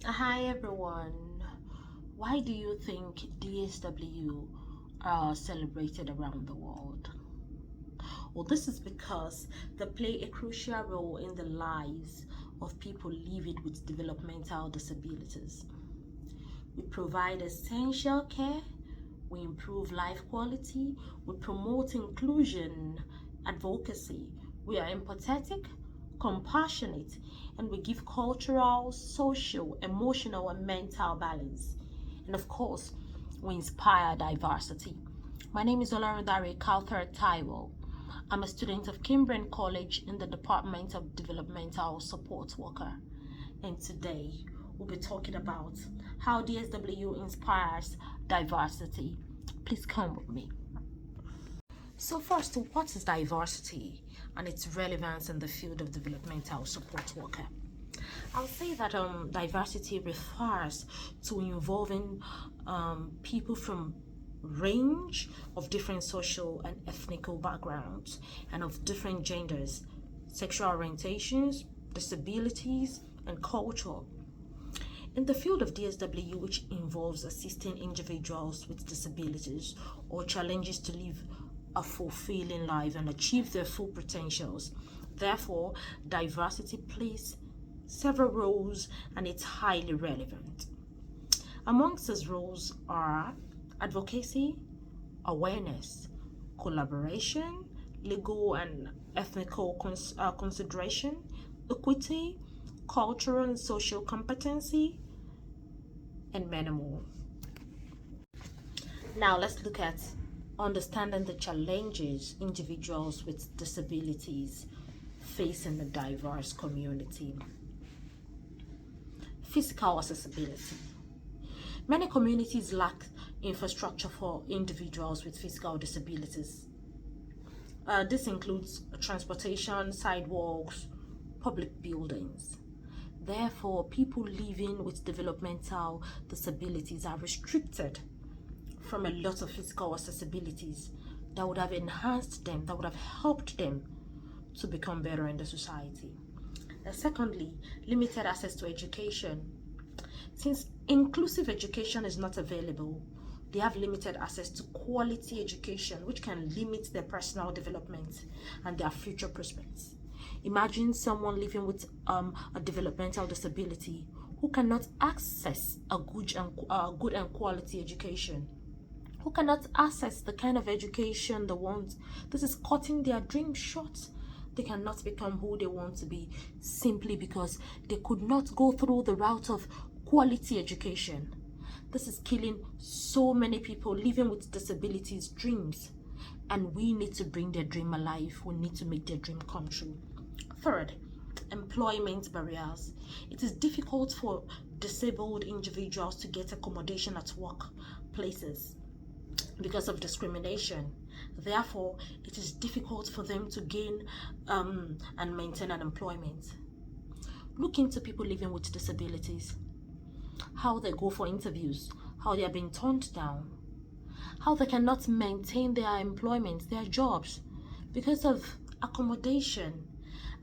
Hi everyone. Why do you think DSW are celebrated around the world? Well, this is because they play a crucial role in the lives of people living with developmental disabilities. We provide essential care, we improve life quality, we promote inclusion, advocacy, we are empathetic, compassionate, and we give cultural, social, emotional, and mental balance. And of course, we inspire diversity. My name is Olarundare Kauthar Taiwo. I'm a student of Cambrian College in the Department of Developmental Support Worker. And today we'll be talking about how DSW inspires diversity. Please come with me. So first, what is diversity and its relevance in the field of developmental support worker? I'll say that diversity refers to involving people from range of different social and ethnical backgrounds and of different genders, sexual orientations, disabilities, and culture. In the field of DSW, which involves assisting individuals with disabilities or challenges to live a fulfilling life and achieve their full potentials, therefore, diversity plays several roles and it's highly relevant. Amongst these roles are advocacy, awareness, collaboration, legal and ethnical consideration, equity, cultural and social competency, and many more. Now let's look at understanding the challenges individuals with disabilities face in a diverse community. Physical accessibility. Many communities lack infrastructure for individuals with physical disabilities. This includes transportation, sidewalks, public buildings. Therefore, people living with developmental disabilities are restricted from a lot of physical accessibilities that would have enhanced them, that would have helped them to become better in the society. And secondly, limited access to education. Since inclusive education is not available, they have limited access to quality education, which can limit their personal development and their future prospects. Imagine someone living with a developmental disability who cannot access a good and quality education, who cannot access the kind of education they want. This is cutting their dreams short. They cannot become who they want to be simply because they could not go through the route of quality education. This is killing so many people living with disabilities dreams, and we need to bring their dream alive. We need to make their dream come true. Third, employment barriers. It is difficult for disabled individuals to get accommodation at workplaces because of discrimination. Therefore, it is difficult for them to gain and maintain an employment. Look into people living with disabilities, how they go for interviews, how they are being turned down, how they cannot maintain their employment, their jobs, because of accommodation.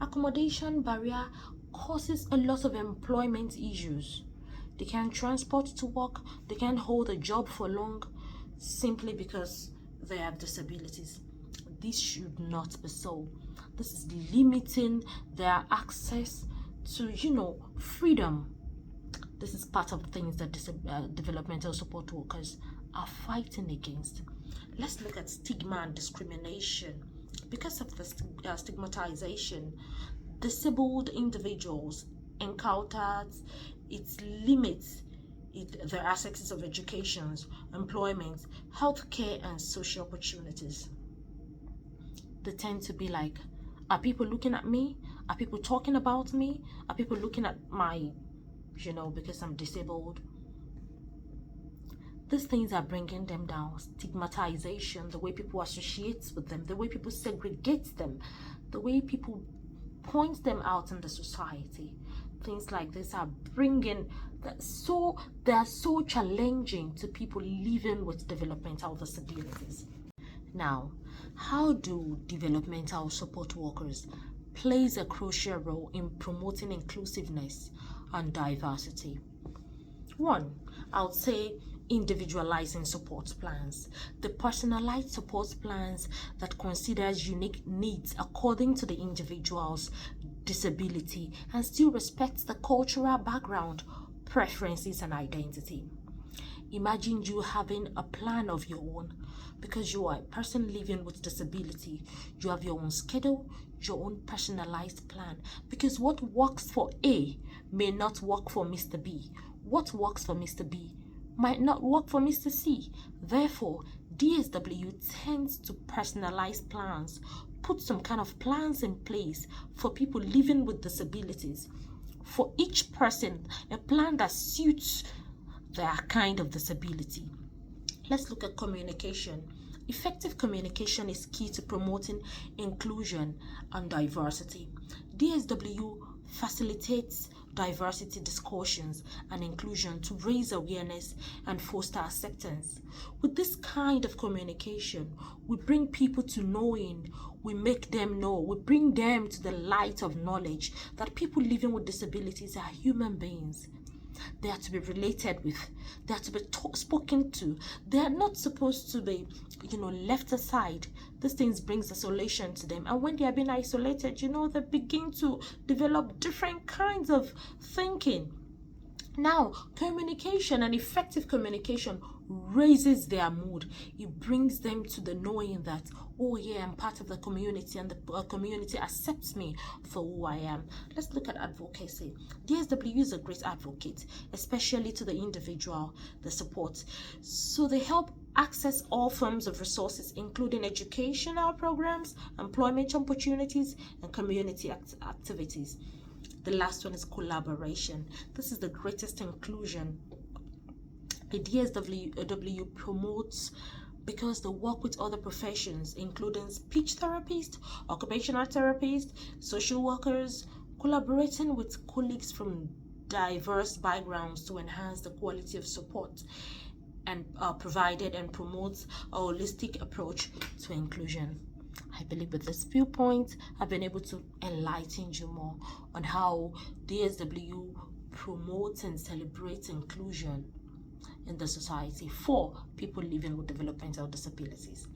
Accommodation barrier causes a lot of employment issues. They can't transport to work, they can't hold a job for long simply because they have disabilities. This should not be so. This is limiting their access to, freedom. This is part of things that developmental support workers are fighting against. Let's look at stigma and discrimination. Because of the stigmatization, disabled individuals encountered its limits their access of education, employment, healthcare, and social opportunities. They tend to be like, are people looking at me? Are people talking about me? Are people looking at my, because I'm disabled? These things are bringing them down. Stigmatization, the way people associate with them, the way people segregate them, the way people point them out in the society. Things like this are bringing that, so they are so challenging to people living with developmental disabilities. Now, how do developmental support workers plays a crucial role in promoting inclusiveness and diversity? One, I would say individualizing support plans. The personalized support plans that considers unique needs according to the individual's disability and still respects the cultural background, preferences, and identity. Imagine you having a plan of your own because you are a person living with disability. You have your own schedule, your own personalized plan, because what works for A may not work for Mr. B. What works for Mr. B might not work for Mr. C. Therefore, DSW tends to personalize plans, put some kind of plans in place for people living with disabilities. For each person, a plan that suits their kind of disability. Let's look at communication. Effective communication is key to promoting inclusion and diversity. DSW facilitates diversity discussions and inclusion to raise awareness and foster acceptance. With this kind of communication, we bring people to knowing, we make them know, we bring them to the light of knowledge that people living with disabilities are human beings. They are to be related with, they are to be spoken to. They are not supposed to be, left aside. These things brings isolation to them, and when they are being isolated, they begin to develop different kinds of thinking. Now, communication and effective communication raises their mood. It brings them to the knowing that, oh yeah, I'm part of the community and the community accepts me for who I am. Let's look at advocacy. DSW is a great advocate, especially to the individual, the support. So they help access all forms of resources, including educational programs, employment opportunities, and community activities. The last one is collaboration. This is the greatest inclusion. The DSW promotes because they work with other professions, including speech therapists, occupational therapists, social workers, collaborating with colleagues from diverse backgrounds to enhance the quality of support and provided and promotes a holistic approach to inclusion. I believe with this viewpoint, I've been able to enlighten you more on how DSW promotes and celebrates inclusion in the society for people living with developmental disabilities.